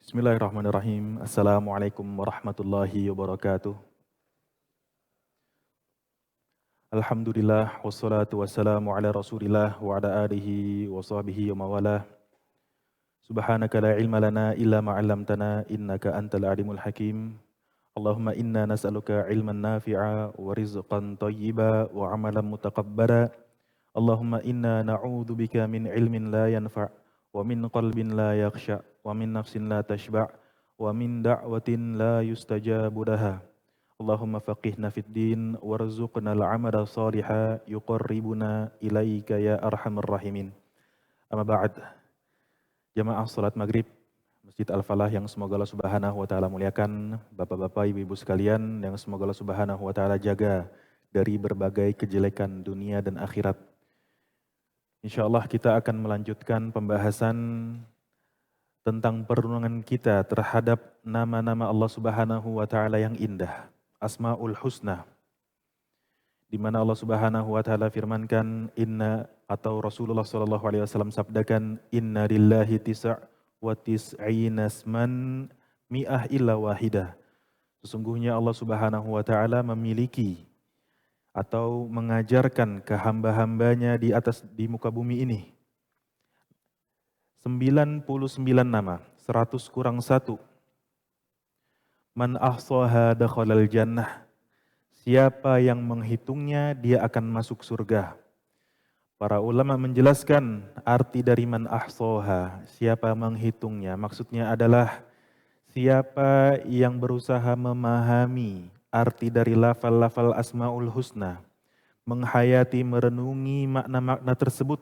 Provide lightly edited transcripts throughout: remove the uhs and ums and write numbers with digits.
Bismillahirrahmanirrahim. Assalamualaikum warahmatullahi wabarakatuh. Alhamdulillah wassalatu wassalamu ala Rasulillah wa ala alihi wa sahbihi wa mawalah. Subhanaka la ilma lana illa ma 'allamtana innaka antal alimul hakim. Allahumma inna nas'aluka ilman nafi'a wa rizqan thayyiba wa 'amalan mutaqabbala. Allahumma inna na'udzubika min ilmin la yanfa' wa min qalbin la yakhsha wa min nafsin la tashba' wa min da'watin la yustajabu laha. Allahumma faqihna fid din warzuqna al-'amala shaliha yuqarribuna ilaika ya arhamar rahimin. Amma ba'd. Jamaah salat maghrib Masjid Al-Falah yang semoga Allah Subhanahu wa taala muliakan, Bapak-bapak, Ibu-ibu sekalian yang semoga Allah Subhanahu wa taala jaga dari berbagai kejelekan dunia dan akhirat. Insyaallah kita akan melanjutkan pembahasan tentang perenungan kita terhadap nama-nama Allah Subhanahu wa taala yang indah, Asmaul Husna. Di mana Allah Subhanahu wa taala firmankan atau Rasulullah sallallahu alaihi wasallam sabdakan, inna lillahi wa tis'ina asman mi'ah illa wahidah. Sesungguhnya Allah Subhanahu wa taala memiliki atau mengajarkan ke hamba-hambanya di muka bumi ini 99 nama, 100 kurang 1. Man ahsaha dakhalal jannah. Siapa yang menghitungnya dia akan masuk surga. Para ulama menjelaskan arti dari man ahsaha, siapa menghitungnya. Maksudnya adalah siapa yang berusaha memahami arti dari lafal-lafal Asmaul Husna, menghayati, merenungi makna-makna tersebut,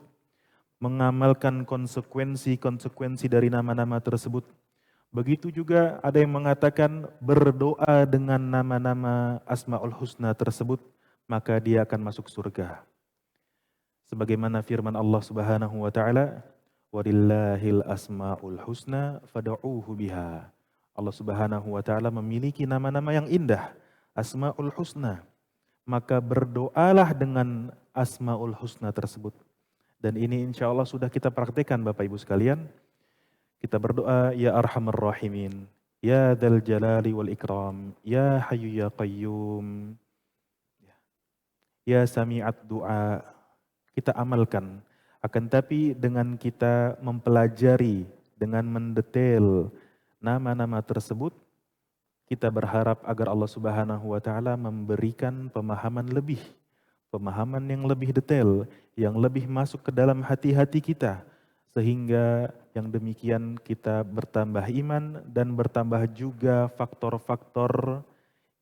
mengamalkan konsekuensi-konsekuensi dari nama-nama tersebut. Begitu juga ada yang mengatakan berdoa dengan nama-nama Asmaul Husna tersebut, maka dia akan masuk surga. Sebagaimana firman Allah Subhanahu wa taala, "Walillahil asmaul husna fad'uuhu biha." Allah Subhanahu wa taala memiliki nama-nama yang indah, Asmaul Husna. Maka berdoalah dengan Asmaul Husna tersebut. Dan ini insya Allah sudah kita praktekkan Bapak Ibu sekalian. Kita berdoa, Ya Arhamar Rahimin, Ya Dzal Jalali wal Ikram, Ya Hayyu Ya Qayyum, Ya Sami'at Du'a. Kita amalkan. Akan tapi dengan kita mempelajari, dengan mendetail nama-nama tersebut, kita berharap agar Allah Subhanahu wa taala memberikan pemahaman yang lebih detail, yang lebih masuk ke dalam hati-hati kita, sehingga yang demikian kita bertambah iman dan bertambah juga faktor-faktor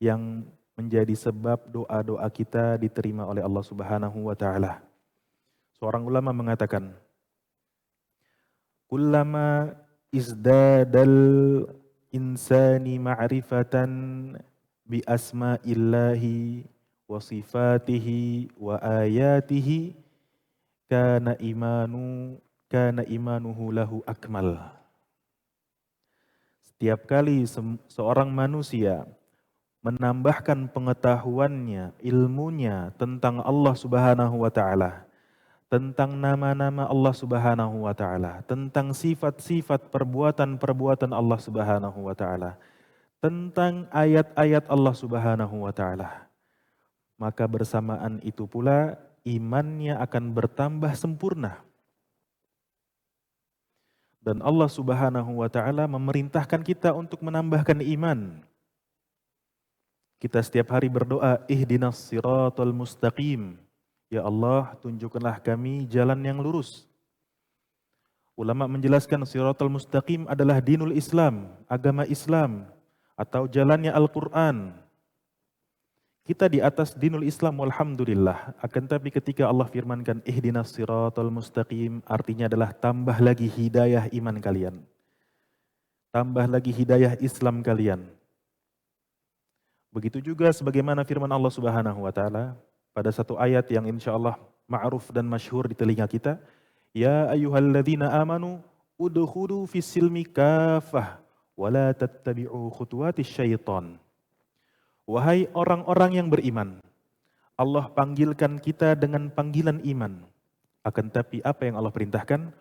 yang menjadi sebab doa-doa kita diterima oleh Allah Subhanahu wa taala. Seorang ulama mengatakan, kullama izdadal insani ma'rifatan bi asma'illahi wa sifatihi wa ayatihi kana imanuhu lahu akmal. Setiap kali seorang manusia menambahkan pengetahuannya, ilmunya tentang Allah Subhanahu wa taala, tentang nama-nama Allah Subhanahu wa taala, tentang sifat-sifat perbuatan-perbuatan Allah Subhanahu wa taala, tentang ayat-ayat Allah Subhanahu wa taala, maka bersamaan itu pula imannya akan bertambah sempurna. Dan Allah Subhanahu wa taala memerintahkan kita untuk menambahkan iman. Kita setiap hari berdoa, ihdinas siratal mustaqim. Ya Allah, tunjukkanlah kami jalan yang lurus. Ulama menjelaskan siratal mustaqim adalah dinul Islam, agama Islam, atau jalannya Al-Quran. Kita di atas dinul Islam, walhamdulillah. Akan tapi ketika Allah firmankan ihdinas siratal mustaqim, artinya adalah tambah lagi hidayah iman kalian. Tambah lagi hidayah Islam kalian. Begitu juga sebagaimana firman Allah Subhanahu wa taala pada satu ayat yang insya Allah ma'ruf dan masyhur di telinga kita. Ya ayyuhalladzina amanu udkhulu fis silmi kafah wa la tattabi'u khutuwatis syaitan. Wahai orang-orang yang beriman, Allah panggilkan kita dengan panggilan iman. Akan tapi apa yang Allah perintahkan?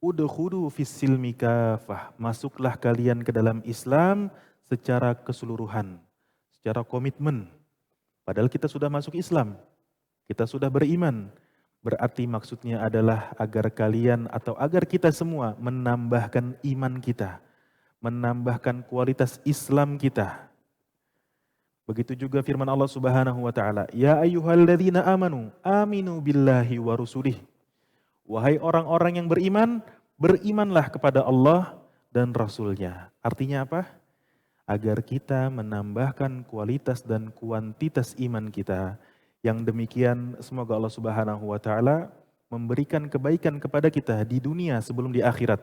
Udkhulu fis-silmi kafah. Masuklah kalian ke dalam Islam secara keseluruhan, secara komitmen. Padahal kita sudah masuk Islam, kita sudah beriman. Berarti maksudnya adalah agar kalian atau agar kita semua menambahkan iman kita, menambahkan kualitas Islam kita. Begitu juga firman Allah Subhanahu wa taala, "Ya ayyuhalladzina amanu, aminu billahi wa rusulih." Wahai orang-orang yang beriman, berimanlah kepada Allah dan Rasul-Nya. Artinya apa? Agar kita menambahkan kualitas dan kuantitas iman kita. Yang demikian semoga Allah Subhanahu wa taala memberikan kebaikan kepada kita di dunia sebelum di akhirat.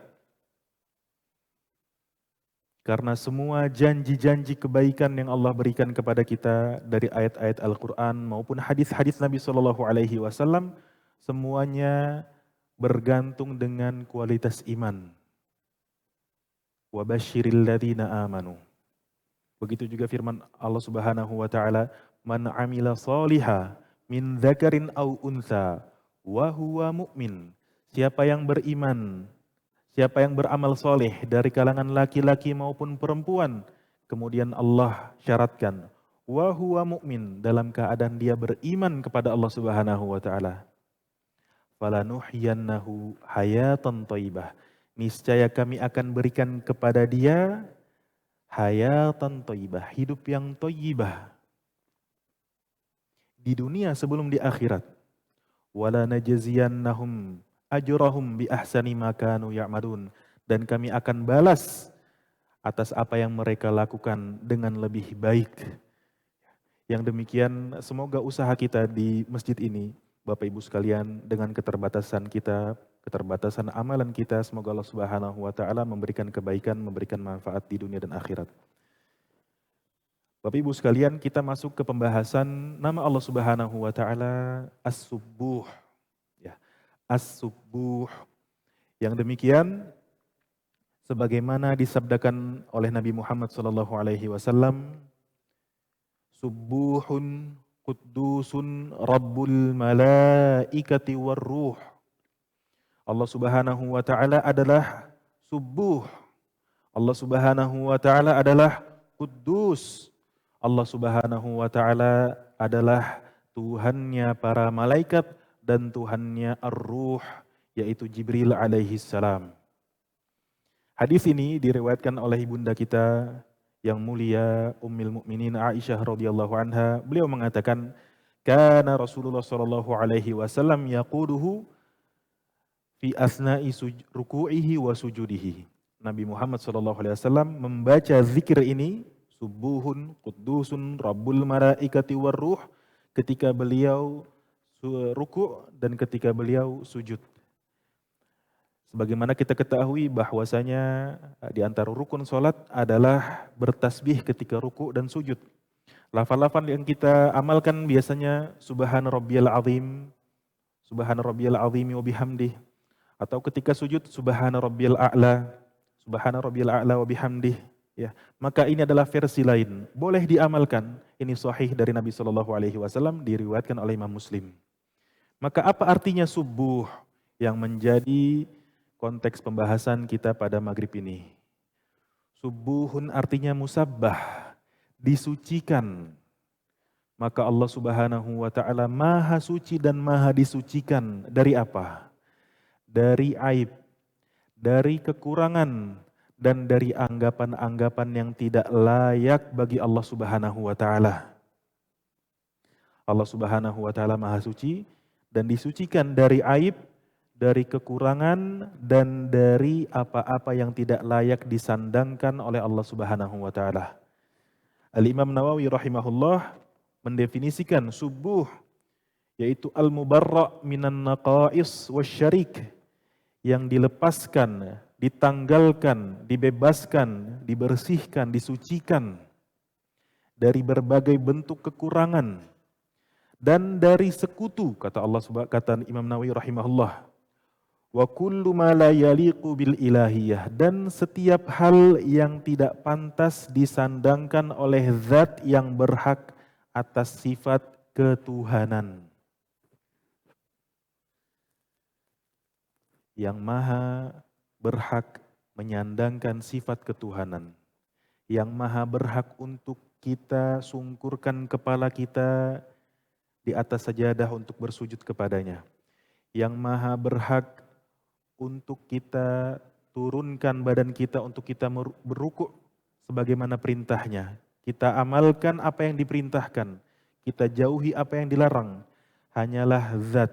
Karena semua janji-janji kebaikan yang Allah berikan kepada kita dari ayat-ayat Al-Quran maupun hadis-hadis Nabi SAW, semuanya bergantung dengan kualitas iman. Wa basyiril ladzina amanu. Begitu juga firman Allah Subhanahu wa taala, "Man 'amila shaliha min dzakarin aw untha wa huwa mu'min." Siapa yang beriman, siapa yang beramal soleh dari kalangan laki-laki maupun perempuan, kemudian Allah syaratkan wa huwa mu'min, dalam keadaan dia beriman kepada Allah Subhanahu wa taala. Falanuhyiyannahu hayatan thayyibah. Niscaya kami akan berikan kepada dia hayatan thayyibah, hidup yang thayyibah di dunia sebelum di akhirat. Wala najziyannahum ajrahum bi ahsani ma kanu ya'malun, dan kami akan balas atas apa yang mereka lakukan dengan lebih baik. Yang demikian semoga usaha kita di masjid ini, Bapak Ibu sekalian, dengan keterbatasan kita, keterbatasan amalan kita, semoga Allah Subhanahu wa taala memberikan kebaikan, memberikan manfaat di dunia dan akhirat. Bapak Ibu sekalian, kita masuk ke pembahasan nama Allah Subhanahu wa taala As-Subbuh. Ya, As-Subbuh. Yang demikian sebagaimana disabdakan oleh Nabi Muhammad SAW, Subbuhun Quddusun Rabbul Malaikati Warruh. Allah Subhanahu wa taala adalah Subbuh. Allah Subhanahu wa taala adalah Quddus. Allah Subhanahu wa taala adalah Tuhannya para malaikat dan Tuhannya Ar-Ruh, yaitu Jibril alaihi salam. Hadis ini diriwayatkan oleh ibunda kita yang mulia Ummul Mukminin Aisyah radhiyallahu anha. Beliau mengatakan, "Kana Rasulullah sallallahu alaihi wasallam yaquluhu fi asna'i ruku'ihi wa sujudihi." Nabi Muhammad sallallahu alaihi wasallam membaca zikir ini, Subuhun Quddusun Rabbul Malaikati Warruh, ketika beliau ruku' dan ketika beliau sujud. Sebagaimana kita ketahui bahwasanya di antara rukun salat adalah bertasbih ketika ruku' dan sujud. Lafal-lafal yang kita amalkan biasanya Subhana rabbiyal azim, Subhana rabbiyal azimi wa bihamdih, atau ketika sujud Subhana rabbiyal a'la, Subhana rabbiyal a'la wa bihamdih. Ya, maka ini adalah versi lain, boleh diamalkan. Ini sahih dari Nabi SAW, diriwayatkan oleh Imam Muslim. Maka apa artinya subuh yang menjadi konteks pembahasan kita pada maghrib ini? Subuhun artinya musabbah, disucikan. Maka Allah Subhanahu wa taala maha suci dan maha disucikan dari apa? Dari aib, dari kekurangan, dan dari anggapan-anggapan yang tidak layak bagi Allah Subhanahu wa taala. Allah Subhanahu wa taala maha suci dan disucikan dari aib, dari kekurangan, dan dari apa-apa yang tidak layak disandangkan oleh Allah Subhanahu wa taala. Al-Imam Nawawi rahimahullah mendefinisikan subuh yaitu al-mubarra' minan naqais wasyarik, yang dilepaskan, ditanggalkan, dibebaskan, dibersihkan, disucikan dari berbagai bentuk kekurangan dan dari sekutu, kata Imam Nawawi rahimahullah. Wa kullu ma la yaliqu bil ilahiyah, dan setiap hal yang tidak pantas disandangkan oleh zat yang berhak atas sifat ketuhanan. Yang maha berhak menyandangkan sifat ketuhanan, yang maha berhak untuk kita sungkurkan kepala kita di atas sajadah untuk bersujud kepadanya, yang maha berhak untuk kita turunkan badan kita untuk kita berrukuk sebagaimana perintahnya. Kita amalkan apa yang diperintahkan, kita jauhi apa yang dilarang. Hanyalah zat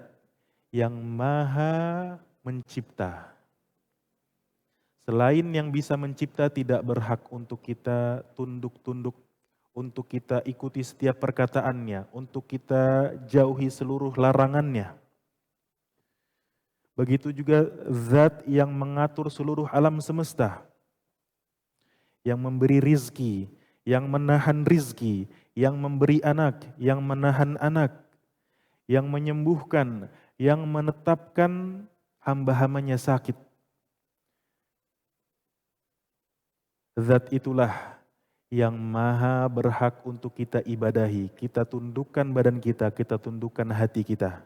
yang maha mencipta. Selain yang bisa mencipta tidak berhak untuk kita tunduk-tunduk, untuk kita ikuti setiap perkataannya, untuk kita jauhi seluruh larangannya. Begitu juga zat yang mengatur seluruh alam semesta, yang memberi rizki, yang menahan rizki, yang memberi anak, yang menahan anak, yang menyembuhkan, yang menetapkan hamba-hambanya sakit. Zat itulah yang maha berhak untuk kita ibadahi. Kita tundukkan badan kita tundukkan hati kita.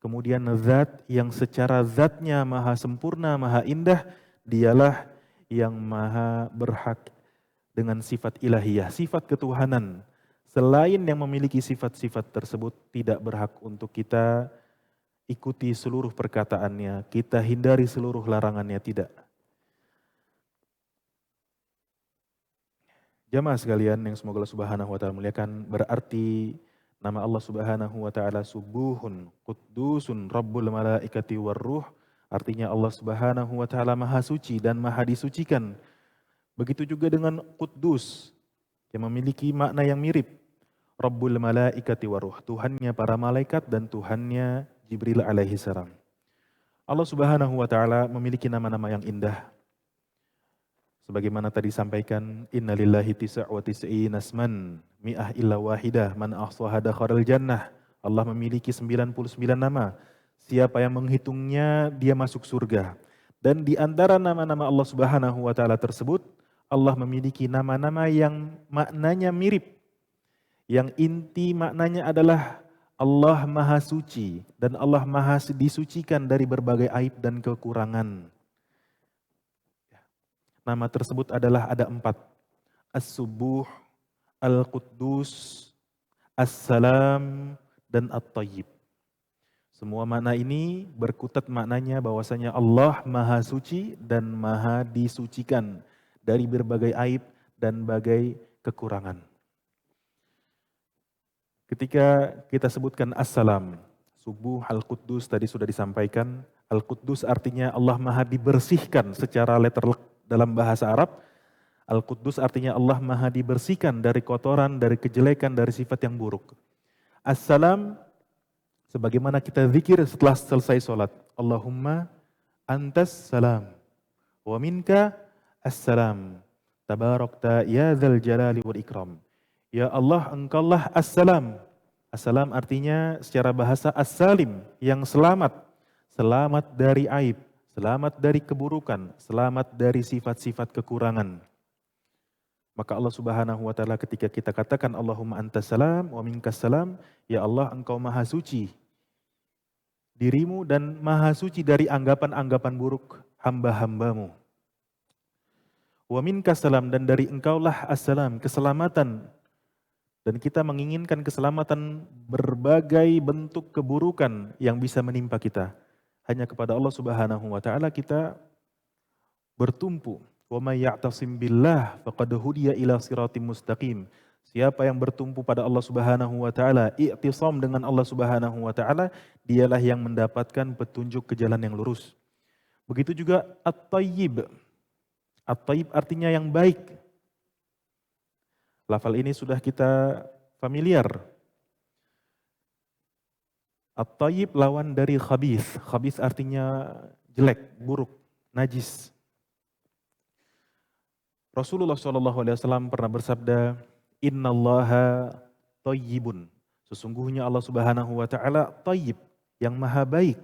Kemudian zat yang secara zatnya maha sempurna, maha indah, dialah yang maha berhak dengan sifat ilahiyah, sifat ketuhanan. Selain yang memiliki sifat-sifat tersebut tidak berhak untuk kita ikuti seluruh perkataannya, kita hindari seluruh larangannya, tidak. Jamaah sekalian yang semoga Allah Subhanahu wa taala muliakan, berarti nama Allah Subhanahu wa taala Subuhun, Quddusun, Rabbul Malaikati Warruh, artinya Allah Subhanahu wa taala Maha Suci dan Maha disucikan. Begitu juga dengan Quddus yang memiliki makna yang mirip. Rabbul Malaikati Warruh, Tuhannya para malaikat dan Tuhannya Jibril alaihi salam. Allah Subhanahu wa taala memiliki nama-nama yang indah. Sebagaimana tadi sampaikan, innalillahi tis'a wa tis'ina asman mi'ah illa wahidah man ahsaha dakhalal jannah. Allah memiliki 99 nama. Siapa yang menghitungnya dia masuk surga. Dan di antara nama-nama Allah Subhanahu wa taala tersebut, Allah memiliki nama-nama yang maknanya mirip. Yang inti maknanya adalah Allah Maha Suci dan Allah Maha disucikan dari berbagai aib dan kekurangan. Nama tersebut adalah ada 4. As-Subuh, Al-Quddus, As-Salam, dan At-Tayyib. Semua makna ini berkutat maknanya bahwasanya Allah Maha Suci dan Maha disucikan dari berbagai aib dan bagai kekurangan. Ketika kita sebutkan As-Salam, Subuh, Al-Quddus tadi sudah disampaikan. Al-Quddus artinya Allah Maha dibersihkan secara letterlek dalam bahasa Arab. Al-Quddus artinya Allah Maha dibersihkan dari kotoran, dari kejelekan, dari sifat yang buruk. As-Salam, sebagaimana kita zikir setelah selesai sholat. Allahumma antas salam, wa minka as-salam, tabarakta ya dzal jalali wal ikram. Ya Allah, engkaulah as-salam. As-salam artinya secara bahasa as-salim, yang selamat. Selamat dari aib, selamat dari keburukan, selamat dari sifat-sifat kekurangan. Maka Allah Subhanahu wa taala ketika kita katakan Allahumma antas salam wa minkas salam, ya Allah engkau maha suci dirimu dan maha suci dari anggapan-anggapan buruk hamba-hambamu. Wa minkas salam, dan dari engkaulah as-salam, keselamatan. Dan kita menginginkan keselamatan berbagai bentuk keburukan yang bisa menimpa kita. Hanya kepada Allah Subhanahu wa taala kita bertumpu. Wa may ya'tasim billah faqad hudiya ila siratim mustaqim. Siapa yang bertumpu pada Allah Subhanahu wa taala, i'tisam dengan Allah Subhanahu wa taala, dialah yang mendapatkan petunjuk ke jalan yang lurus. Begitu juga at-tayyib. At-tayyib artinya yang baik. Lafal ini sudah kita familiar. At-tayyib lawan dari khabith. Khabith artinya jelek, buruk, najis. Rasulullah SAW pernah bersabda, Innallaha tayyibun. Sesungguhnya Allah Subhanahu wa taala tayyib, yang maha baik,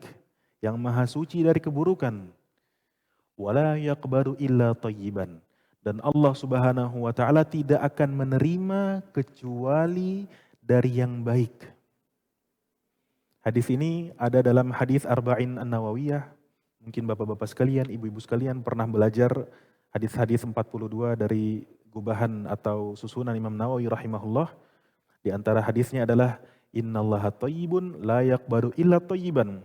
yang maha suci dari keburukan. Wala yaqbalu illa tayyiban. Dan Allah Subhanahu wa taala tidak akan menerima kecuali dari yang baik. Hadis ini ada dalam hadis Arba'in An-Nawawiyah, Mungkin bapak-bapak sekalian, ibu-ibu sekalian pernah belajar hadis-hadis 42 dari gubahan atau susunan Imam Nawawi rahimahullah. Di antara hadisnya adalah innallaha thayyibun la yaqbalu illa thayyiban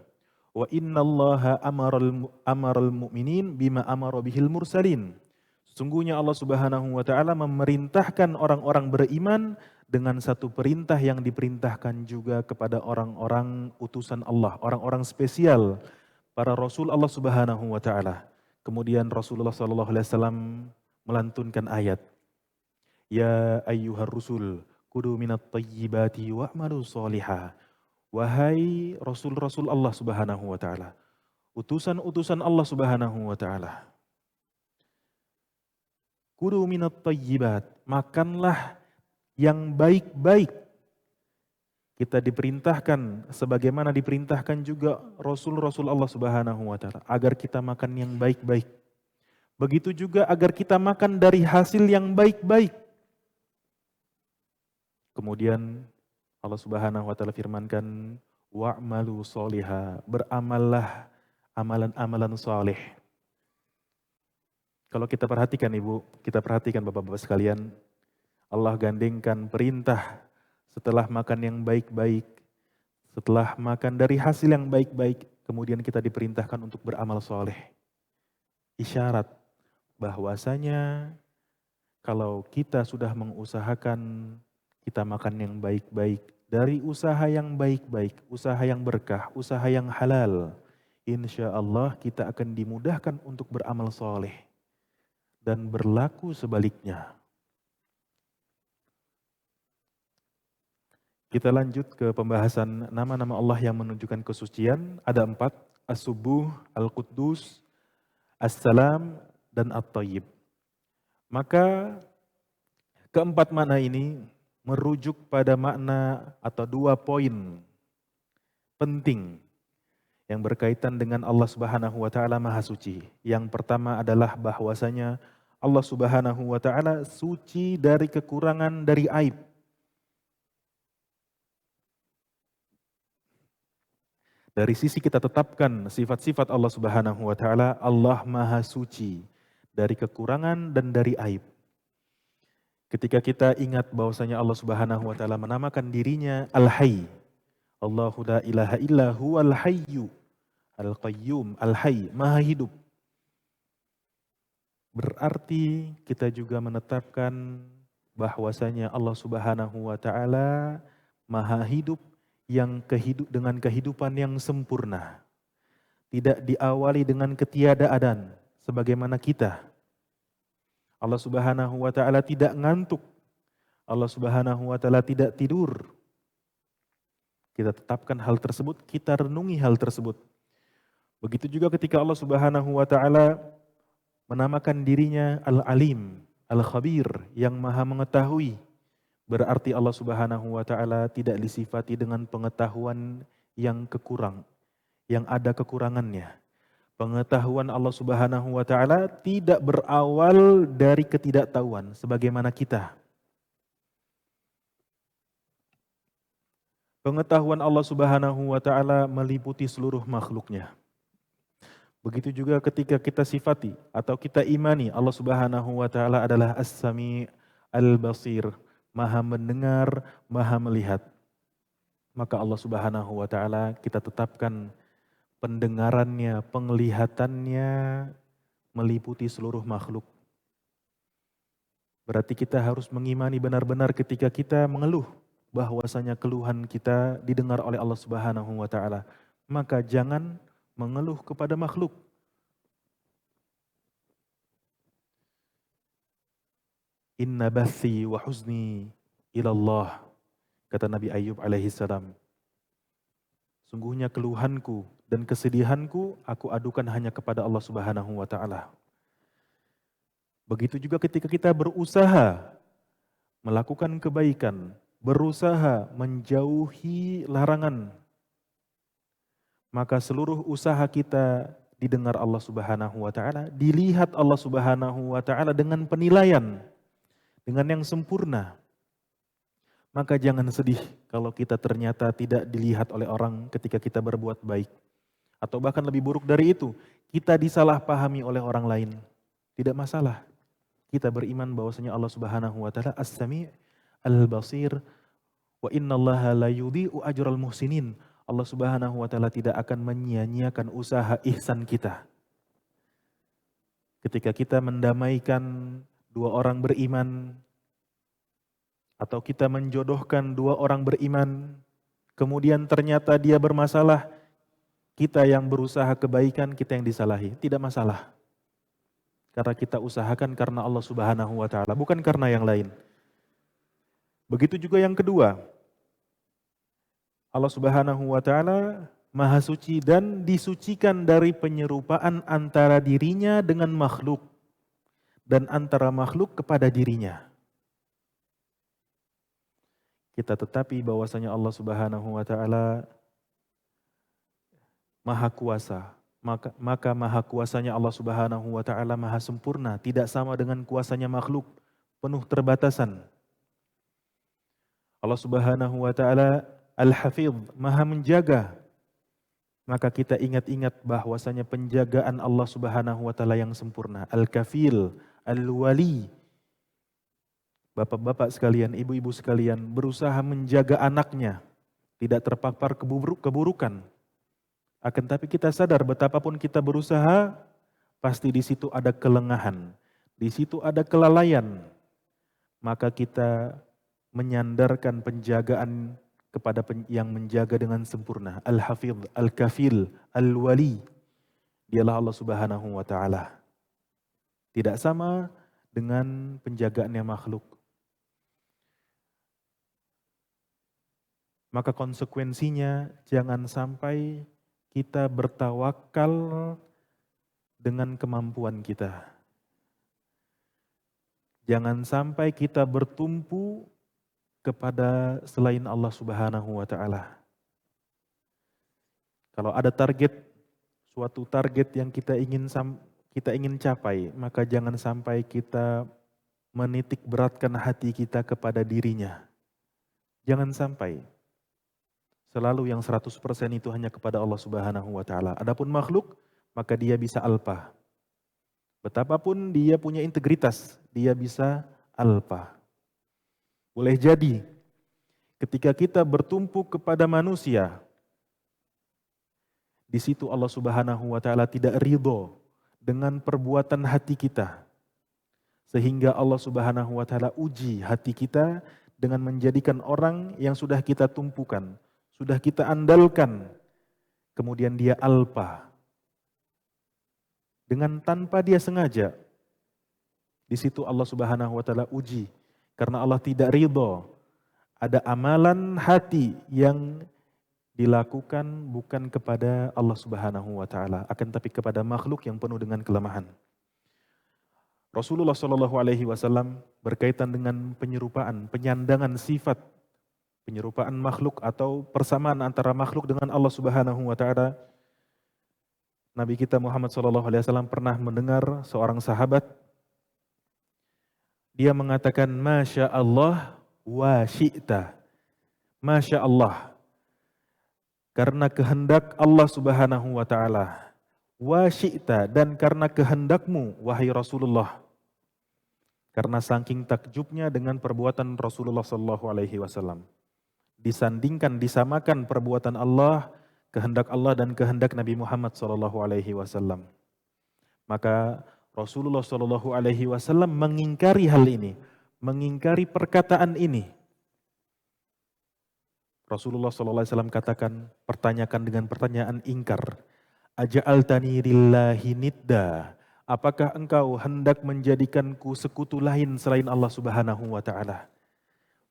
wa innallaha amaral mu'minin bima amara bihil mursalin. Sesungguhnya Allah Subhanahu wa taala memerintahkan orang-orang beriman dengan satu perintah yang diperintahkan juga kepada orang-orang utusan Allah, orang-orang spesial, para rasul Allah Subhanahu wa taala. Kemudian Rasulullah sallallahu alaihi wasallam melantunkan ayat, ya ayyuhar rusul kudu minat tayyibati wa'malu sholiha. Wahai rasul-rasul Allah Subhanahu wa taala, utusan-utusan Allah Subhanahu wa taala. Kudu minat tayyibat, makanlah yang baik-baik. Kita diperintahkan sebagaimana diperintahkan juga rasul-rasul Allah Subhanahu wa taala agar kita makan yang baik-baik. Begitu juga agar kita makan dari hasil yang baik-baik. Kemudian Allah Subhanahu wa taala firmankan, wa'malu sholiha, beramallah amalan-amalan saleh. Kalau kita perhatikan Ibu, kita perhatikan Bapak-bapak sekalian, Allah gandengkan perintah setelah makan yang baik-baik, setelah makan dari hasil yang baik-baik, kemudian kita diperintahkan untuk beramal soleh. Isyarat bahwasanya kalau kita sudah mengusahakan kita makan yang baik-baik, dari usaha yang baik-baik, usaha yang berkah, usaha yang halal, insya Allah kita akan dimudahkan untuk beramal soleh. Dan berlaku sebaliknya. Kita lanjut ke pembahasan nama-nama Allah yang menunjukkan kesucian. Ada 4, As-Subuh, Al-Quddus, As-Salam, dan At-Tayyib. Maka keempat makna ini merujuk pada makna atau 2 poin penting yang berkaitan dengan Allah Subhanahu wa taala Maha Suci. Yang pertama adalah bahwasanya Allah Subhanahu wa taala suci dari kekurangan, dari aib. Dari sisi kita tetapkan sifat-sifat Allah Subhanahu wa taala, Allah Maha Suci dari kekurangan dan dari aib. Ketika kita ingat bahwasanya Allah Subhanahu wa taala menamakan dirinya Al-Hayy. Allahu la ilaha illa huwal hayyu Al-Qayyum, Al-Hayy, Maha hidup. Berarti kita juga menetapkan bahwasanya Allah Subhanahu wa taala Maha hidup yang dengan kehidupan yang sempurna. Tidak diawali dengan ketiadaan sebagaimana kita. Allah Subhanahu wa taala tidak ngantuk. Allah Subhanahu wa taala tidak tidur. Kita tetapkan hal tersebut, kita renungi hal tersebut. Begitu juga ketika Allah Subhanahu wa taala menamakan dirinya Al-Alim, Al-Khabir, yang Maha mengetahui. Berarti Allah Subhanahu wa taala tidak disifati dengan pengetahuan yang kekurang, yang ada kekurangannya. Pengetahuan Allah Subhanahu wa taala tidak berawal dari ketidaktahuan sebagaimana kita. Pengetahuan Allah Subhanahu wa taala meliputi seluruh makhluknya. Begitu juga ketika kita sifati atau kita imani Allah Subhanahu wa taala adalah As-Sami' Al-Basir, Maha mendengar, Maha melihat. Maka Allah Subhanahu wa taala kita tetapkan pendengarannya, penglihatannya meliputi seluruh makhluk. Berarti kita harus mengimani benar-benar ketika kita mengeluh bahwasanya keluhan kita didengar oleh Allah Subhanahu wa taala. Maka jangan mengeluh kepada makhluk. Inna bathi wa huzni ilallah, kata Nabi Ayub alaihi salam. Sungguhnya keluhanku dan kesedihanku aku adukan hanya kepada Allah Subhanahu wa taala. Begitu juga ketika kita berusaha melakukan kebaikan, berusaha menjauhi larangan, maka seluruh usaha kita didengar Allah Subhanahu wa taala, dilihat Allah Subhanahu wa taala dengan penilaian, dengan yang sempurna. Maka jangan sedih kalau kita ternyata tidak dilihat oleh orang ketika kita berbuat baik. Atau bahkan lebih buruk dari itu, kita disalahpahami oleh orang lain, tidak masalah. Kita beriman bahwasanya Allah Subhanahu wa taala As-Sami' Al-Basir wa innallaha la yudhi'u ajral muhsinin. Allah Subhanahu wa taala tidak akan menyia-nyiakan usaha ihsan kita. Ketika kita mendamaikan dua orang beriman atau kita menjodohkan dua orang beriman, kemudian ternyata dia bermasalah, kita yang berusaha kebaikan, kita yang disalahi, tidak masalah. Karena kita usahakan karena Allah Subhanahu wa taala, bukan karena yang lain. Begitu juga yang kedua. Allah Subhanahu wa taala Maha Suci dan disucikan dari penyerupaan antara dirinya dengan makhluk dan antara makhluk kepada dirinya. Kita tetapi bahwasanya Allah Subhanahu wa taala Maha Kuasa. Maka maha kuasanya Allah Subhanahu wa taala maha sempurna, tidak sama dengan kuasanya makhluk, penuh terbatasan. Allah Subhanahu wa taala Al-Hafidh, maha menjaga. Maka kita ingat-ingat bahwasanya penjagaan Allah Subhanahu wa taala yang sempurna. Al-Kafil, Al-Wali. Bapak-bapak sekalian, ibu-ibu sekalian, berusaha menjaga anaknya tidak terpapar keburukan. Akan tapi kita sadar betapapun kita berusaha, pasti di situ ada kelengahan, di situ ada kelalaian. Maka kita menyandarkan penjagaan kepada yang menjaga dengan sempurna. Al-Hafidh, Al-Kafil, Al-Wali. Dialah Allah Subhanahu wa taala. Tidak sama dengan penjagaannya makhluk. Maka konsekuensinya jangan sampai kita bertawakal dengan kemampuan kita. Jangan sampai kita bertumpu kepada selain Allah Subhanahu wa taala. Kalau ada suatu target yang kita ingin capai, maka jangan sampai kita menitik beratkan hati kita kepada dirinya. Jangan sampai. Selalu yang 100% itu hanya kepada Allah Subhanahu wa taala. Adapun makhluk, maka dia bisa alpa. Betapapun dia punya integritas, dia bisa alpa. Boleh jadi ketika kita bertumpu kepada manusia, di situ Allah Subhanahu wa taala tidak ridho dengan perbuatan hati kita. Sehingga Allah Subhanahu wa taala uji hati kita dengan menjadikan orang yang sudah kita tumpukan, sudah kita andalkan, kemudian dia alpa. Dengan tanpa dia sengaja. Di situ Allah Subhanahu wa taala uji. Karena Allah tidak ridho. Ada amalan hati yang dilakukan bukan kepada Allah Subhanahu wa taala, akan tapi kepada makhluk yang penuh dengan kelemahan. Rasulullah Shallallahu alaihi wasallam berkaitan dengan penyerupaan, penyandangan sifat, penyerupaan makhluk atau persamaan antara makhluk dengan Allah Subhanahu wa taala. Nabi kita Muhammad Shallallahu alaihi wasallam pernah mendengar seorang sahabat, dia mengatakan, Masya Allah wa syi'ta. Masya Allah. Karena kehendak Allah Subhanahu wa ta'ala. Wa syi'ta. Dan karena kehendakmu, wahai Rasulullah. Karena saking takjubnya dengan perbuatan Rasulullah sallallahu alaihi wasallam. Disandingkan, disamakan perbuatan Allah, kehendak Allah dan kehendak Nabi Muhammad sallallahu alaihi wasallam. Maka Rasulullah Shallallahu alaihi wasallam mengingkari hal ini, mengingkari perkataan ini. Rasulullah Shallallahu alaihi wasallam katakan, pertanyakan dengan pertanyaan ingkar. Aja'altani lillahi nidda. Apakah engkau hendak menjadikanku sekutu lain selain Allah Subhanahu wa taala?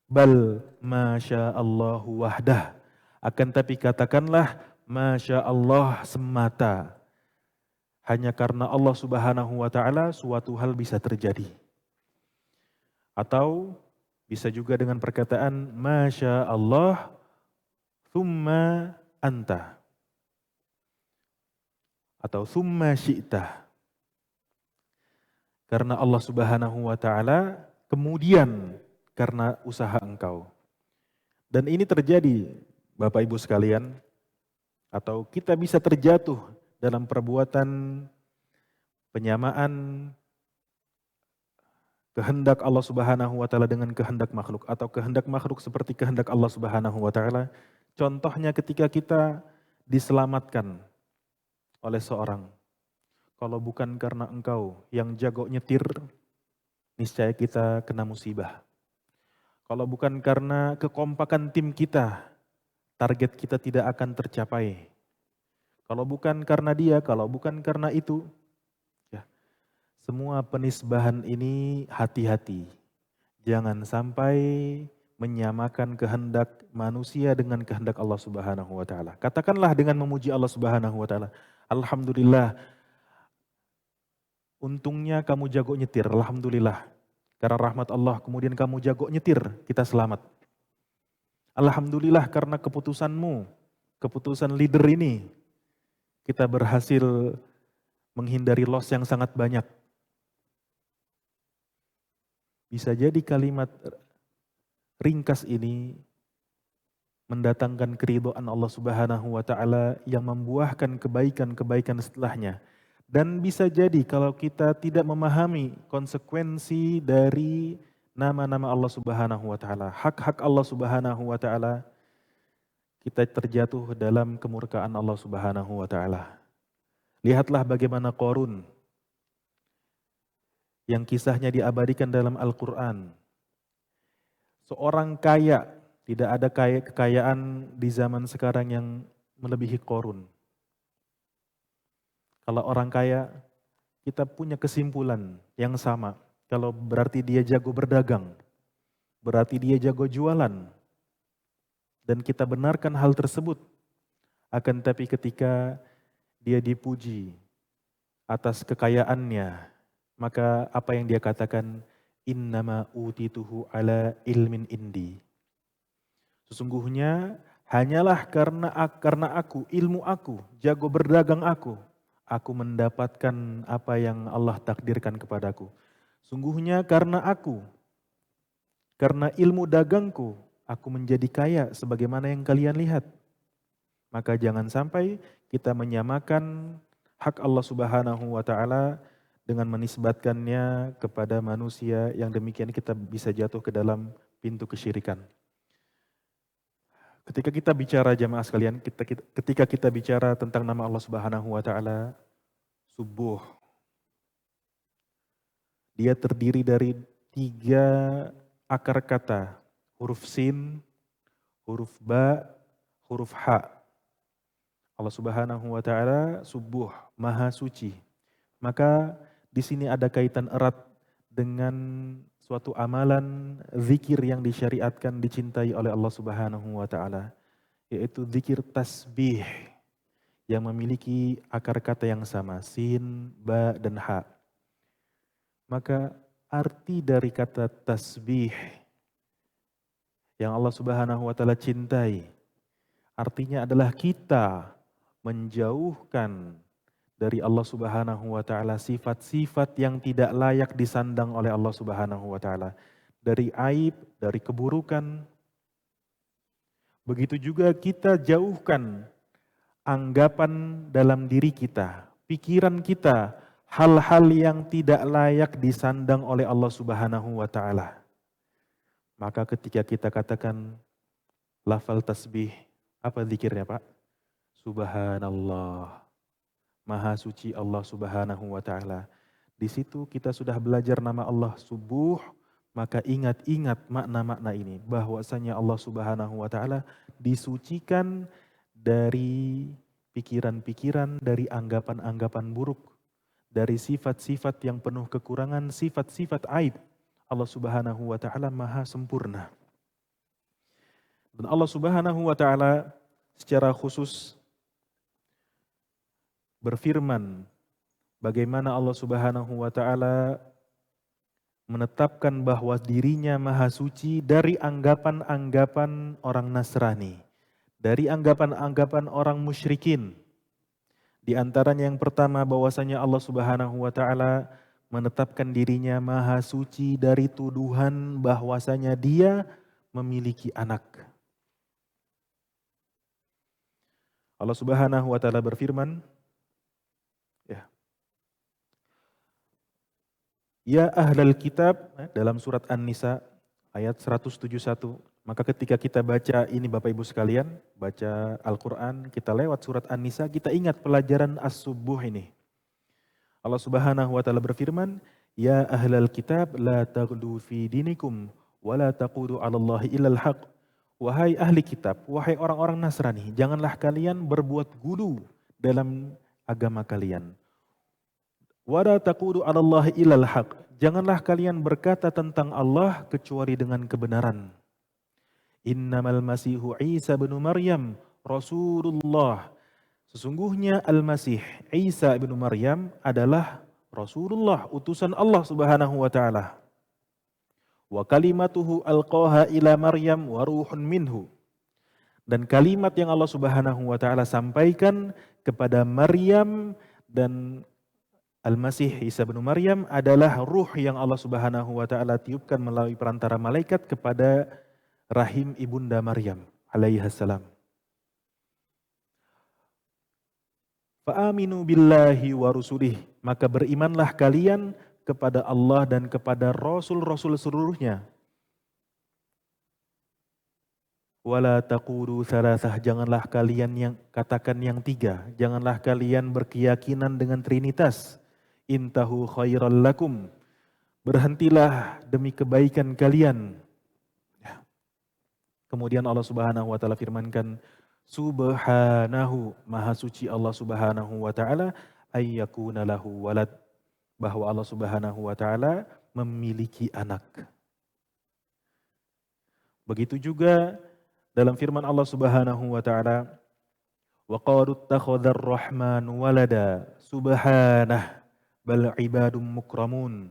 Bal masya Allahu wahdah. Akan tapi katakanlah masya Allah semata. Hanya karena Allah Subhanahu wa taala suatu hal bisa terjadi. Atau bisa juga dengan perkataan Masya Allah thumma anta. Atau thumma syi'ta. Karena Allah Subhanahu wa taala, kemudian karena usaha engkau. Dan ini terjadi Bapak Ibu sekalian, atau kita bisa terjatuh dalam perbuatan penyamaan kehendak Allah Subhanahu wa taala dengan kehendak makhluk atau kehendak makhluk seperti kehendak Allah Subhanahu wa taala. Contohnya ketika kita diselamatkan oleh seorang. Kalau bukan karena engkau yang jago nyetir, niscaya kita kena musibah. Kalau bukan karena kekompakan tim kita, target kita tidak akan tercapai. Kalau bukan karena dia, kalau bukan karena itu, ya, semua penisbahan ini hati-hati. Jangan sampai menyamakan kehendak manusia dengan kehendak Allah Subhanahu wa taala. Katakanlah dengan memuji Allah Subhanahu wa taala, alhamdulillah, untungnya kamu jago nyetir, alhamdulillah. Karena rahmat Allah, kemudian kamu jago nyetir, kita selamat. Alhamdulillah karena keputusanmu, keputusan leader ini, kita berhasil menghindari loss yang sangat banyak. Bisa jadi kalimat ringkas ini mendatangkan keridhaan Allah Subhanahu wa taala yang membuahkan kebaikan-kebaikan setelahnya. Dan bisa jadi kalau kita tidak memahami konsekuensi dari nama-nama Allah Subhanahu wa taala, hak-hak Allah Subhanahu wa taala, kita terjatuh dalam kemurkaan Allah Subhanahu wa taala. Lihatlah bagaimana Qarun yang kisahnya diabadikan dalam Al-Qur'an. Seorang kaya, tidak ada kekayaan di zaman sekarang yang melebihi Qarun. Kalau orang kaya, kita punya kesimpulan yang sama. Kalau berarti dia jago berdagang, berarti dia jago jualan. Dan kita benarkan hal tersebut. Akan tapi ketika dia dipuji atas kekayaannya, maka apa yang dia katakan, innama utituhu ala ilmin indi. Sesungguhnya hanyalah karena aku, ilmu aku, jago berdagang aku mendapatkan apa yang Allah takdirkan kepadaku. Sungguhnya karena ilmu dagangku, aku menjadi kaya sebagaimana yang kalian lihat. Maka jangan sampai kita menyamakan hak Allah Subhanahu wa taala dengan menisbatkannya kepada manusia, yang demikian kita bisa jatuh ke dalam pintu kesyirikan. Ketika kita bicara jamaah sekalian, ketika kita bicara tentang nama Allah Subhanahu wa taala, subuh, dia terdiri dari 3 akar kata, huruf sin, huruf ba, huruf ha. Allah Subhanahu wa taala subuh, maha suci. Maka di sini ada kaitan erat dengan suatu amalan zikir yang disyariatkan, dicintai oleh Allah Subhanahu wa taala, yaitu zikir tasbih yang memiliki akar kata yang sama, sin, ba, dan ha. Maka arti dari kata tasbih yang Allah Subhanahu wa taala cintai, artinya adalah kita menjauhkan dari Allah Subhanahu wa taala sifat-sifat yang tidak layak disandang oleh Allah Subhanahu wa taala, dari aib, dari keburukan. Begitu juga kita jauhkan anggapan dalam diri kita, pikiran kita, hal-hal yang tidak layak disandang oleh Allah Subhanahu wa taala. Maka ketika kita katakan lafal tasbih, apa zikirnya, Pak? Subhanallah. Maha suci Allah Subhanahu wa taala. Di situ kita sudah belajar nama Allah subuh, maka ingat-ingat makna-makna ini, bahwasanya Allah Subhanahu wa taala disucikan dari pikiran-pikiran, dari anggapan-anggapan buruk, dari sifat-sifat yang penuh kekurangan, sifat-sifat aib. Allah Subhanahu wa taala maha sempurna. Dan Allah Subhanahu wa taala secara khusus berfirman bagaimana Allah Subhanahu wa taala menetapkan bahwa dirinya maha suci dari anggapan-anggapan orang Nasrani, dari anggapan-anggapan orang musyrikin. Di antaranya yang pertama, bahwasanya Allah Subhanahu wa taala menetapkan dirinya maha suci dari tuduhan bahwasanya dia memiliki anak. Allah Subhanahu wa taala berfirman, Ya ahlal kitab, dalam surat An-Nisa ayat 171. Maka ketika kita baca ini Bapak Ibu sekalian, baca Al-Quran, kita lewat surat An-Nisa, kita ingat pelajaran As-Subuh ini. Allah Subhanahu wa taala berfirman, "Ya ahlal kitab la taghlu fi dinikum wa la taqulu 'ala Allahi illal haq." Wahai ahli kitab, wahai orang-orang Nasrani, janganlah kalian berbuat gulu dalam agama kalian. Wa la taqulu 'ala Allahi illal haq. Janganlah kalian berkata tentang Allah kecuali dengan kebenaran. Innamal Masihu Isa bin Maryam Rasulullah. Sesungguhnya Al-Masih Isa bin Maryam adalah Rasulullah, utusan Allah Subhanahu wa taala. Wa kalimatuhu alqaha ila Maryam wa ruhun minhu. Dan kalimat yang Allah Subhanahu wa taala sampaikan kepada Maryam dan Al-Masih Isa bin Maryam adalah ruh yang Allah Subhanahu wa taala tiupkan melalui perantara malaikat kepada rahim ibunda Maryam alaihissalam. Fa'aminu billahi wa rusulih, maka berimanlah kalian kepada Allah dan kepada rasul-rasul seluruhnya. Wala taqulu thalathah, janganlah kalian yang katakan yang tiga, janganlah kalian berkeyakinan dengan trinitas. Intahu khairal lakum, berhentilah demi kebaikan kalian. Kemudian Allah Subhanahu wa taala firmankan, Subhanahu, maha suci Allah Subhanahu wa taala, ayyakuna lahu walad, bahwa Allah Subhanahu wa taala memiliki anak. Begitu juga dalam firman Allah Subhanahu wa taala, wa qalu ittakhadhar rahmanu walada subhanah bal ibadum mukramun.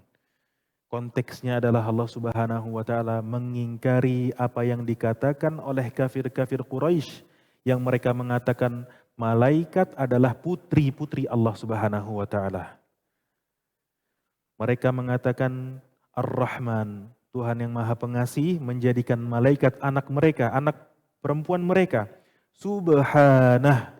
Konteksnya adalah Allah Subhanahu wa taala mengingkari apa yang dikatakan oleh kafir-kafir Quraisy yang mereka mengatakan malaikat adalah putri-putri Allah Subhanahu wa taala. Mereka mengatakan Ar-Rahman, Tuhan yang Maha Pengasih, menjadikan malaikat anak mereka, anak perempuan mereka. Subhanah.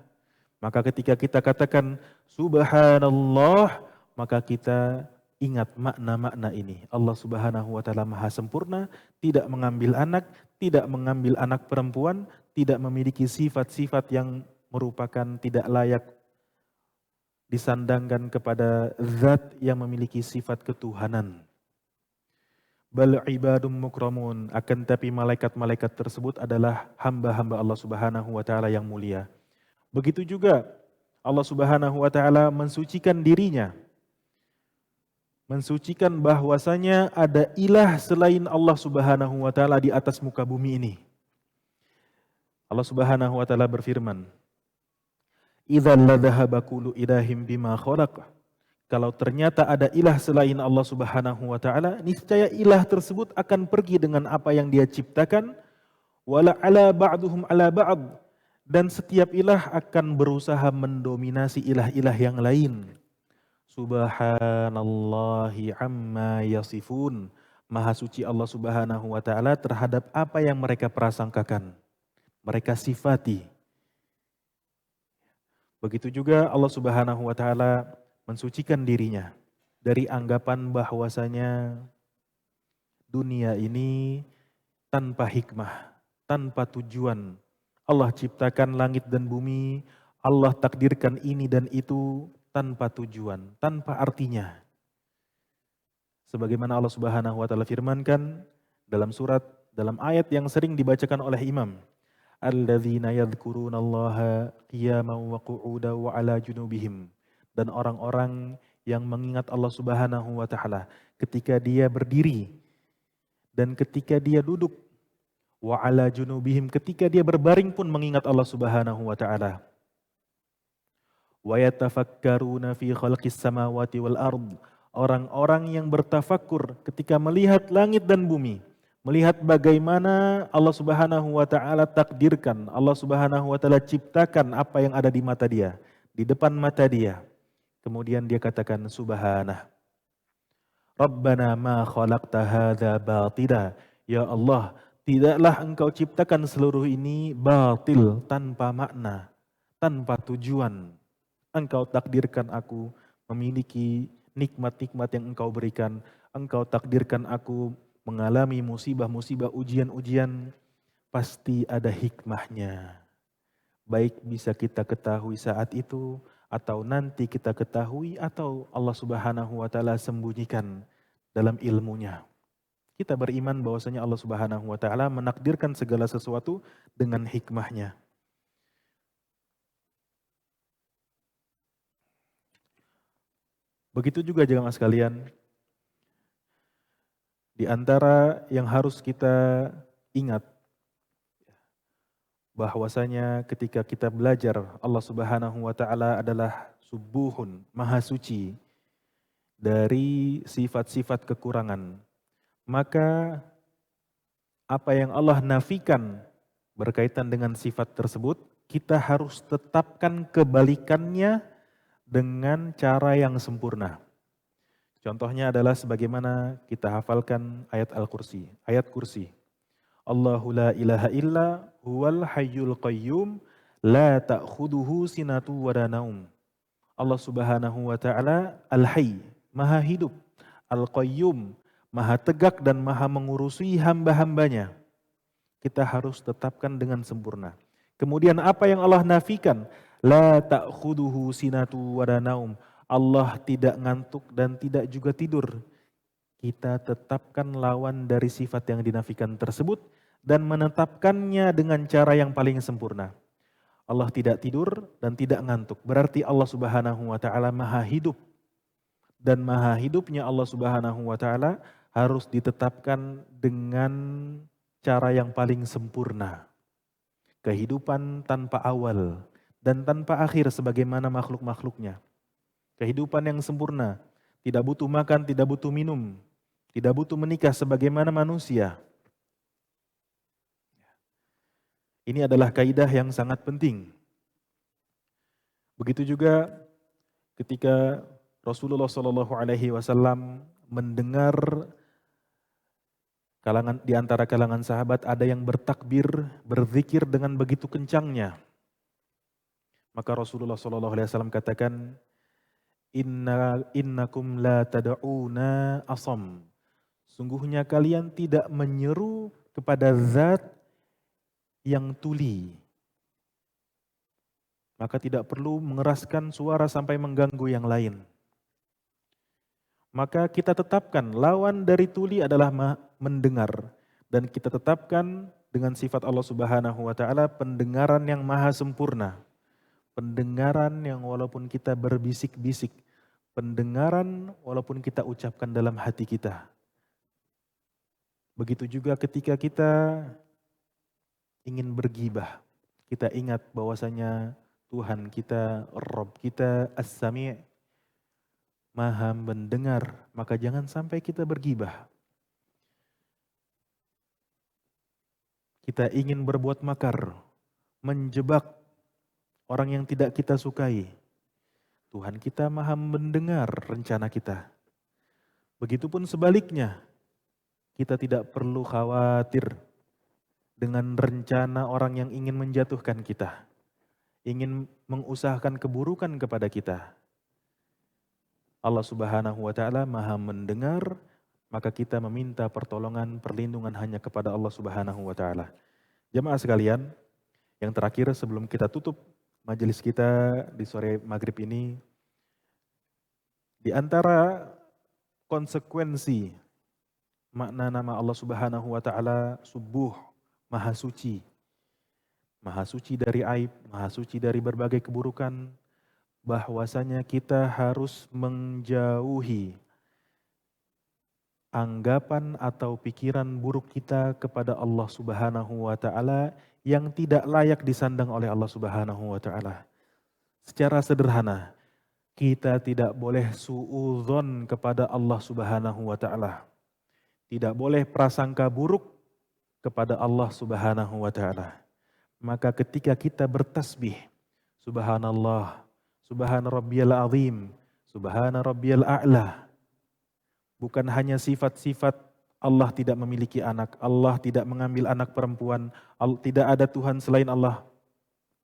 Maka ketika kita katakan Subhanallah, maka kita ingat makna-makna ini. Allah Subhanahu wa taala Maha sempurna, tidak mengambil anak, tidak mengambil anak perempuan, tidak memiliki sifat-sifat yang merupakan tidak layak disandangkan kepada zat yang memiliki sifat ketuhanan. Bal ibadum mukramun, akan tapi malaikat-malaikat tersebut adalah hamba-hamba Allah Subhanahu wa taala yang mulia. Begitu juga Allah Subhanahu wa taala mensucikan dirinya, mensucikan bahwasanya ada ilah selain Allah Subhanahu wa taala di atas muka bumi ini. Allah Subhanahu wa taala berfirman, "Idzal ladzahaba kullu ilahim bima khalaq." Kalau ternyata ada ilah selain Allah Subhanahu wa taala, niscaya ilah tersebut akan pergi dengan apa yang dia ciptakan, wala ala ba'duhum ala ba'd, dan setiap ilah akan berusaha mendominasi ilah-ilah yang lain. Subhanallahi amma yasifun. Maha suci Allah Subhanahu wa taala terhadap apa yang mereka prasangkakan, mereka sifati. Begitu juga Allah Subhanahu wa taala mensucikan dirinya dari anggapan bahwasanya dunia ini tanpa hikmah, tanpa tujuan. Allah ciptakan langit dan bumi, Allah takdirkan ini dan itu tanpa tujuan, tanpa artinya. Sebagaimana Allah Subhanahu wa taala firmankan dalam ayat yang sering dibacakan oleh imam, alladzina yadhkurunallaha qiyaman wa qu'udan wa 'ala junubihim, dan orang-orang yang mengingat Allah Subhanahu wa taala ketika dia berdiri dan ketika dia duduk, wa 'ala junubihim, ketika dia berbaring pun mengingat Allah Subhanahu wa taala. Wa yatafakkaruna fi khalqis samawati wal ard, orang-orang yang bertafakkur ketika melihat langit dan bumi, melihat bagaimana Allah Subhanahu wa taala takdirkan, Allah Subhanahu wa taala ciptakan apa yang ada di mata dia, di depan mata dia. Kemudian dia katakan subhanah. Rabbana ma khalaqta hadza batila. Ya Allah, tidaklah engkau ciptakan seluruh ini batil, tanpa makna, tanpa tujuan. Engkau takdirkan aku memiliki nikmat-nikmat yang engkau berikan. Engkau takdirkan aku mengalami musibah-musibah, ujian-ujian, pasti ada hikmahnya. Baik bisa kita ketahui saat itu, atau nanti kita ketahui, atau Allah Subhanahu wa Ta'ala sembunyikan dalam ilmunya. Kita beriman bahwasanya Allah Subhanahu wa Ta'ala menakdirkan segala sesuatu dengan hikmahnya. Begitu juga jemaah sekalian, di antara yang harus kita ingat bahwasanya ketika kita belajar Allah Subhanahu wa Ta'ala adalah subuhun, maha suci dari sifat-sifat kekurangan. Maka apa yang Allah nafikan berkaitan dengan sifat tersebut, kita harus tetapkan kebalikannya dengan cara yang sempurna. Contohnya adalah sebagaimana kita hafalkan ayat Al-Kursi, ayat kursi. Allahu la ilaha illa huwal hayyul qayyum la ta'khuduhu sinatu wa la naum. Allah Subhanahu wa Ta'ala Al-Hayy, Maha hidup, Al-Qayyum, Maha tegak dan Maha mengurusi hamba-hambanya. Kita harus tetapkan dengan sempurna. Kemudian apa yang Allah nafikan? La ta'khuduhu sinatu wa la naum. Allah tidak ngantuk dan tidak juga tidur. Kita tetapkan lawan dari sifat yang dinafikan tersebut dan menetapkannya dengan cara yang paling sempurna. Allah tidak tidur dan tidak ngantuk. Berarti Allah Subhanahu wa Ta'ala maha hidup. Dan maha hidupnya Allah Subhanahu wa Ta'ala harus ditetapkan dengan cara yang paling sempurna. Kehidupan tanpa awal dan tanpa akhir sebagaimana makhluk-makhluknya. Kehidupan yang sempurna, tidak butuh makan, tidak butuh minum, tidak butuh menikah sebagaimana manusia. Ini adalah kaidah yang sangat penting. Begitu juga ketika Rasulullah SAW mendengar di antara kalangan sahabat ada yang bertakbir, berzikir dengan begitu kencangnya. Maka Rasulullah SAW katakan, Innakum la tad'una asam. Sungguhnya kalian tidak menyeru kepada zat yang tuli. Maka tidak perlu mengeraskan suara sampai mengganggu yang lain. Maka kita tetapkan lawan dari tuli adalah mendengar. Dan kita tetapkan dengan sifat Allah Subhanahu wa Ta'ala pendengaran yang maha sempurna. Pendengaran yang walaupun kita berbisik-bisik, pendengaran walaupun kita ucapkan dalam hati kita. Begitu juga ketika kita ingin bergibah, kita ingat bahwasanya Tuhan kita, Rabb kita, As-Sami', maha mendengar, maka jangan sampai kita bergibah. Kita ingin berbuat makar, menjebak orang yang tidak kita sukai. Tuhan kita maha mendengar rencana kita. Begitupun sebaliknya, kita tidak perlu khawatir dengan rencana orang yang ingin menjatuhkan kita, ingin mengusahakan keburukan kepada kita. Allah Subhanahu wa Ta'ala maha mendengar, maka kita meminta pertolongan, perlindungan hanya kepada Allah Subhanahu wa Ta'ala. Jemaah sekalian, yang terakhir sebelum kita tutup majelis kita di sore maghrib ini, di antara konsekuensi makna nama Allah Subhanahu wa Ta'ala subuh, maha suci. Maha suci dari aib, maha suci dari berbagai keburukan, bahwasanya kita harus menjauhi anggapan atau pikiran buruk kita kepada Allah Subhanahu wa Ta'ala yang tidak layak disandang oleh Allah Subhanahu wa Ta'ala. Secara sederhana, kita tidak boleh suudzon kepada Allah Subhanahu wa Ta'ala. Tidak boleh prasangka buruk kepada Allah Subhanahu wa Ta'ala. Maka ketika kita bertasbih, subhanallah, subhana rabbiyal azim, subhana rabbiyal a'la, bukan hanya sifat-sifat Allah tidak memiliki anak, Allah tidak mengambil anak perempuan, tidak ada Tuhan selain Allah,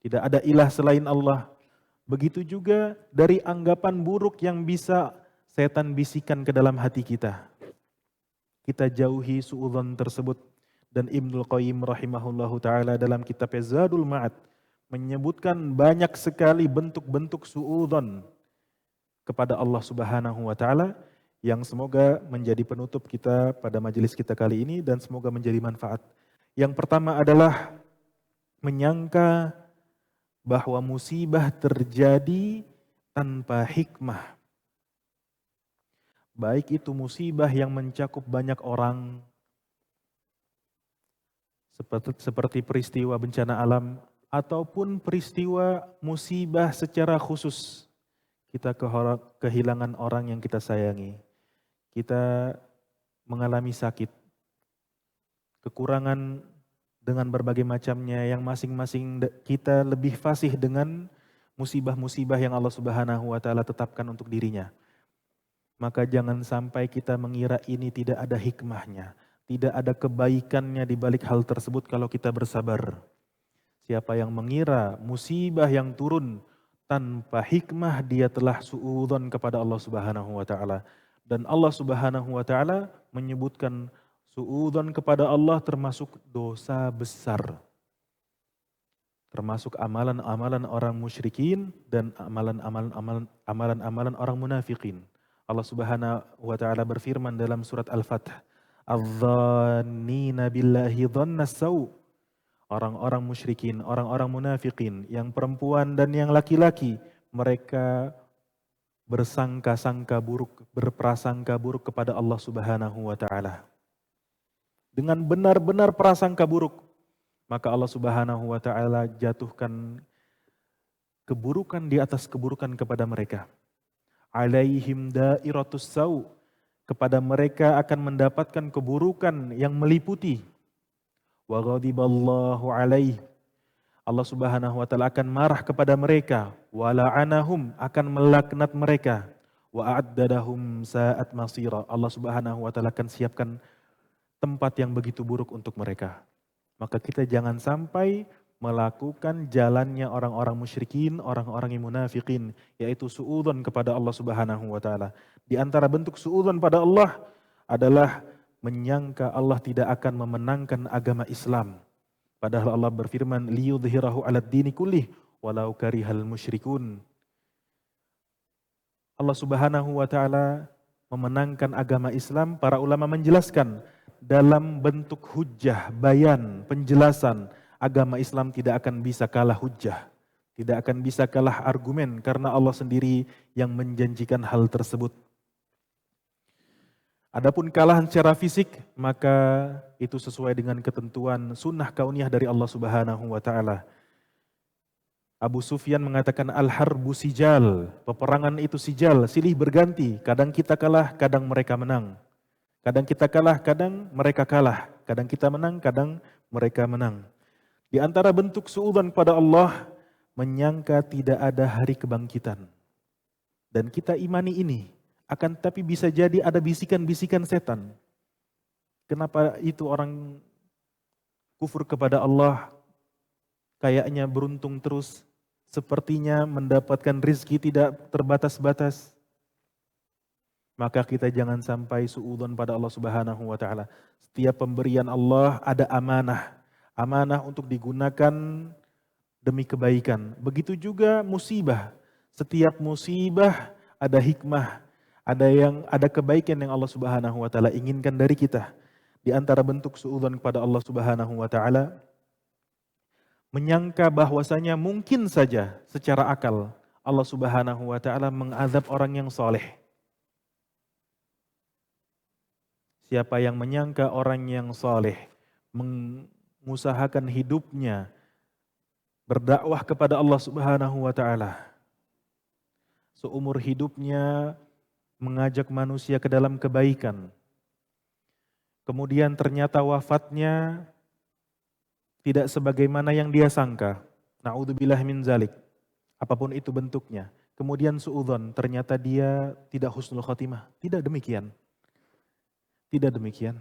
tidak ada ilah selain Allah. Begitu juga dari anggapan buruk yang bisa setan bisikan ke dalam hati kita. kita jauhi suudzon tersebut. Dan Ibnul Qayyim rahimahullahu ta'ala dalam kitabnya Zadul Ma'ad menyebutkan banyak sekali bentuk-bentuk suudzon kepada Allah Subhanahu wa ta'ala yang semoga menjadi penutup kita pada majelis kita kali ini dan semoga menjadi manfaat. Yang pertama adalah menyangka bahwa musibah terjadi tanpa hikmah. Baik itu musibah yang mencakup banyak orang, seperti peristiwa bencana alam, ataupun peristiwa musibah secara khusus. Kita kehilangan orang yang kita sayangi. Kita mengalami sakit, kekurangan dengan berbagai macamnya yang masing-masing kita lebih fasih dengan musibah-musibah yang Allah Subhanahu wa ta'ala tetapkan untuk dirinya. Maka jangan sampai kita mengira ini tidak ada hikmahnya, tidak ada kebaikannya di balik hal tersebut kalau kita bersabar. Siapa yang mengira musibah yang turun tanpa hikmah, dia telah suudzon kepada Allah Subhanahu wa ta'ala. Dan Allah Subhanahu wa ta'ala menyebutkan suudzon kepada Allah termasuk dosa besar. Termasuk amalan-amalan orang musyrikin dan amalan-amalan orang munafikin. Allah Subhanahu wa ta'ala berfirman dalam surat Al-Fath, "Adz-dzannina billahi dhannas sau." Orang-orang musyrikin, orang-orang munafikin, yang perempuan dan yang laki-laki, mereka bersangka-sangka buruk, berprasangka buruk kepada Allah Subhanahu wa ta'ala. Dengan benar-benar prasangka buruk, maka Allah Subhanahu wa ta'ala jatuhkan keburukan di atas keburukan kepada mereka. Alaihim dairatus sau, kepada mereka akan mendapatkan keburukan yang meliputi. Wa ghadiballahu alaih, Allah Subhanahu wa ta'ala akan marah kepada mereka. Wa la'anahum, akan melaknat mereka. Wa a'addadahum sa'at masira, Allah Subhanahu wa ta'ala akan siapkan tempat yang begitu buruk untuk mereka. Maka kita jangan sampai melakukan jalannya orang-orang musyrikin, orang-orang yang munafikin, yaitu suudzon kepada Allah Subhanahu wa ta'ala. Di antara bentuk suudzon pada Allah adalah menyangka Allah tidak akan memenangkan agama Islam. Padahal Allah berfirman, liyudhhirahu 'alad dini kullih walau karihal musyrikun. Allah Subhanahu wa ta'ala memenangkan agama Islam. Para ulama menjelaskan dalam bentuk hujjah, bayan, penjelasan, agama Islam tidak akan bisa kalah hujjah, tidak akan bisa kalah argumen, karena Allah sendiri yang menjanjikan hal tersebut. Adapun kalahan secara fisik, maka itu sesuai dengan ketentuan sunnah kauniyah dari Allah Subhanahu wa ta'ala. Abu Sufyan mengatakan al-harbu sijal, peperangan itu sijal, silih berganti, kadang kita kalah, kadang mereka menang. Kadang kita kalah, kadang mereka kalah. Kadang kita menang, kadang mereka menang. Di antara bentuk suudzon pada Allah, menyangka tidak ada hari kebangkitan. Dan kita imani ini. Akan tapi bisa jadi ada bisikan-bisikan setan. Kenapa itu orang kufur kepada Allah kayaknya beruntung terus, sepertinya mendapatkan rizki tidak terbatas-batas. Maka kita jangan sampai suudzon pada Allah Subhanahu wa ta'ala. Setiap pemberian Allah ada amanah. Amanah untuk digunakan demi kebaikan. Begitu juga musibah. Setiap musibah ada hikmah. Ada kebaikan yang Allah Subhanahu wa ta'ala inginkan dari kita. Di antara bentuk suudzon kepada Allah Subhanahu wa ta'ala, menyangka bahwasanya mungkin saja secara akal Allah Subhanahu wa ta'ala mengazab orang yang soleh. Siapa yang menyangka orang yang soleh, mengusahakan hidupnya, berdakwah kepada Allah Subhanahu wa ta'ala, seumur hidupnya mengajak manusia ke dalam kebaikan. Kemudian ternyata wafatnya tidak sebagaimana yang dia sangka. Na'udzubillah min zalik. Apapun itu bentuknya. Kemudian suudzon, ternyata dia tidak husnul khotimah. Tidak demikian. Tidak demikian.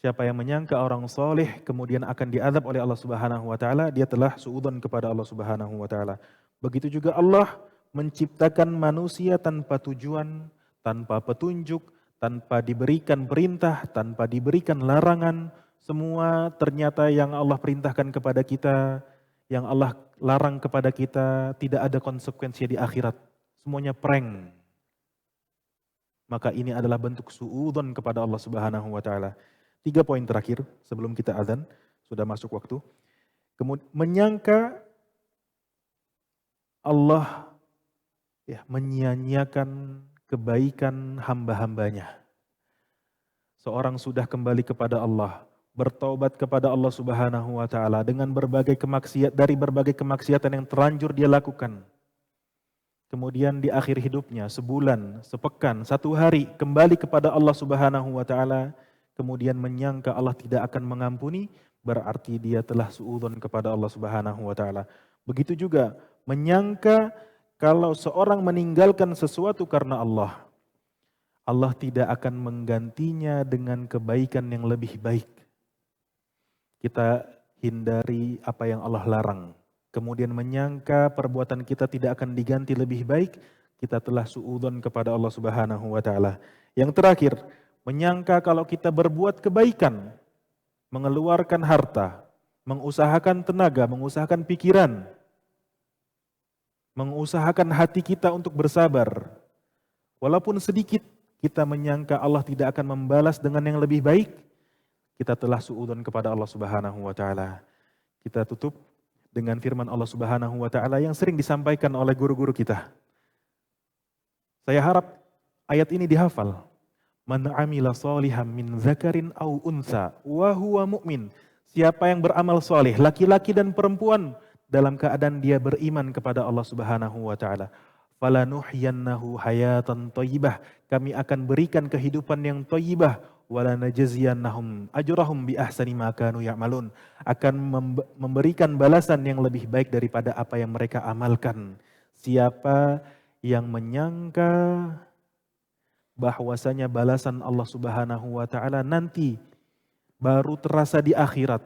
Siapa yang menyangka orang soleh kemudian akan diazab oleh Allah Subhanahu wa ta'ala, dia telah suudzon kepada Allah Subhanahu wa ta'ala. Begitu juga Allah menciptakan manusia tanpa tujuan, tanpa petunjuk, tanpa diberikan perintah, tanpa diberikan larangan, semua ternyata yang Allah perintahkan kepada kita, yang Allah larang kepada kita, tidak ada konsekuensinya di akhirat. Semuanya prank. Maka ini adalah bentuk suudzon kepada Allah Subhanahu wa taala. 3 poin terakhir sebelum kita azan, sudah masuk waktu. Kemudian menyangka Allah menyia-nyiakan kebaikan hamba-hambanya. Seorang sudah kembali kepada Allah, bertaubat kepada Allah Subhanahu wa taala dengan berbagai kemaksiatan yang terlanjur dia lakukan. Kemudian di akhir hidupnya, sebulan, sepekan, 1 hari, kembali kepada Allah Subhanahu wa taala, kemudian menyangka Allah tidak akan mengampuni, berarti dia telah suudzon kepada Allah Subhanahu wa taala. Begitu juga menyangka kalau seorang meninggalkan sesuatu karena Allah, Allah tidak akan menggantinya dengan kebaikan yang lebih baik. Kita hindari apa yang Allah larang. Kemudian menyangka perbuatan kita tidak akan diganti lebih baik, kita telah suudzon kepada Allah Subhanahu wa taala. Yang terakhir, menyangka kalau kita berbuat kebaikan, mengeluarkan harta, mengusahakan tenaga, mengusahakan pikiran, mengusahakan hati kita untuk bersabar, walaupun sedikit, kita menyangka Allah tidak akan membalas dengan yang lebih baik, kita telah suudzon kepada Allah Subhanahu wa taala. Kita tutup dengan firman Allah Subhanahu wa taala yang sering disampaikan oleh guru-guru kita. Saya harap ayat ini dihafal. Man 'amila shalihan min dzakarin aw unsa wa huwa mu'min. Siapa yang beramal soleh, laki-laki dan perempuan, dalam keadaan dia beriman kepada Allah Subhanahu wa taala. Falanuhyiyannahu hayatan thayyibah. Kami akan berikan kehidupan yang thayyibah. Wala najziyannahum ajrahum bi ahsani ma kanu ya'malun, akan memberikan balasan yang lebih baik daripada apa yang mereka amalkan. Siapa yang menyangka bahwasanya balasan Allah Subhanahu wa taala nanti baru terasa di akhirat,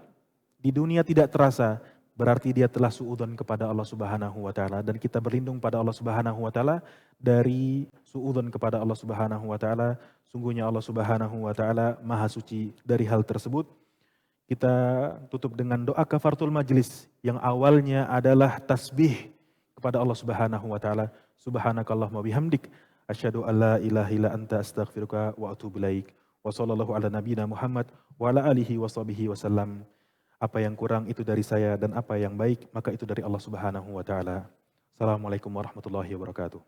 di dunia tidak terasa, berarti dia telah suudzon kepada Allah Subhanahu wa taala, dan kita berlindung pada Allah Subhanahu wa taala dari suudzon kepada Allah Subhanahu wa taala. Sungguhnya Allah Subhanahu wa taala Maha suci dari hal tersebut. Kita tutup dengan doa kafaratul majlis yang awalnya adalah tasbih kepada Allah Subhanahu wa taala. Subhanakallahumma bihamdik asyhadu an la ilaha illa anta astaghfiruka wa atubu ilaik. Wa sallallahu ala nabiyina Muhammad wa ala alihi washabihi wasallam. Apa yang kurang itu dari saya dan apa yang baik maka itu dari Allah Subhanahu wa taala. Assalamualaikum warahmatullahi wabarakatuh.